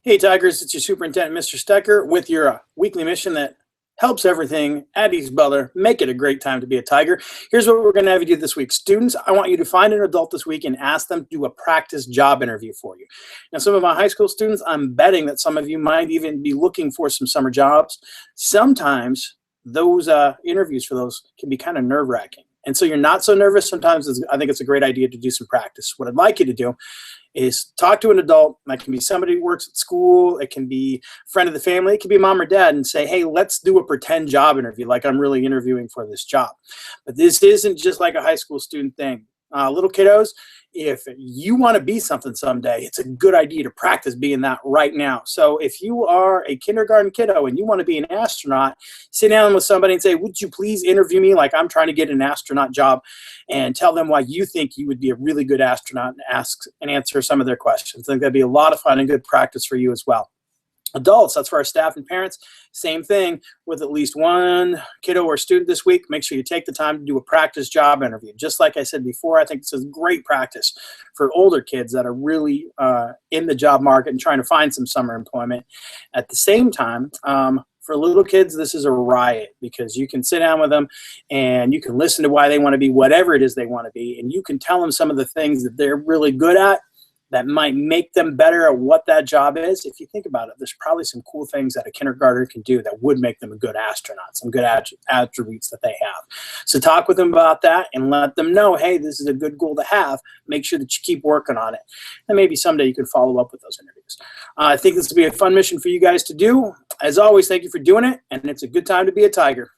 Hey Tigers, it's your Superintendent, Mr. Stecker, with your weekly mission that helps everything at East Butler make it a great time to be a Tiger. Here's what we're going to have you do this week. Students, I want you to find an adult this week and ask them to do a practice job interview for you. Now, some of my high school students, I'm betting that some of you might even be looking for some summer jobs. Sometimes those interviews for those can be kind of nerve-wracking. And so you're not so nervous. Sometimes I think it's a great idea to do some practice. What I'd like you to do is talk to an adult. That can be somebody who works at school. It can be a friend of the family. It can be mom or dad, and say, hey, let's do a pretend job interview like I'm really interviewing for this job. But this isn't just like a high school student thing. Little kiddos, if you want to be something someday, it's a good idea to practice being that right now. So if you are a kindergarten kiddo and you want to be an astronaut, sit down with somebody and say, would you please interview me like I'm trying to get an astronaut job, and tell them why you think you would be a really good astronaut, and ask and answer some of their questions. I think that'd be a lot of fun and good practice for you as well. Adults, that's for our staff and parents. Same thing with at least one kiddo or student this week. Make sure you take the time to do a practice job interview. Just like I said before, I think this is great practice for older kids that are really in the job market and trying to find some summer employment. At the same time, for little kids, this is a riot, because you can sit down with them and you can listen to why they want to be whatever it is they want to be, and you can tell them some of the things that they're really good at that might make them better at what that job is. If you think about it, there's probably some cool things that a kindergartner can do that would make them a good astronaut, some good attributes that they have. So talk with them about that and let them know, hey, this is a good goal to have. Make sure that you keep working on it. And maybe someday you can follow up with those interviews. I think this will be a fun mission for you guys to do. As always, thank you for doing it, and it's a good time to be a Tiger.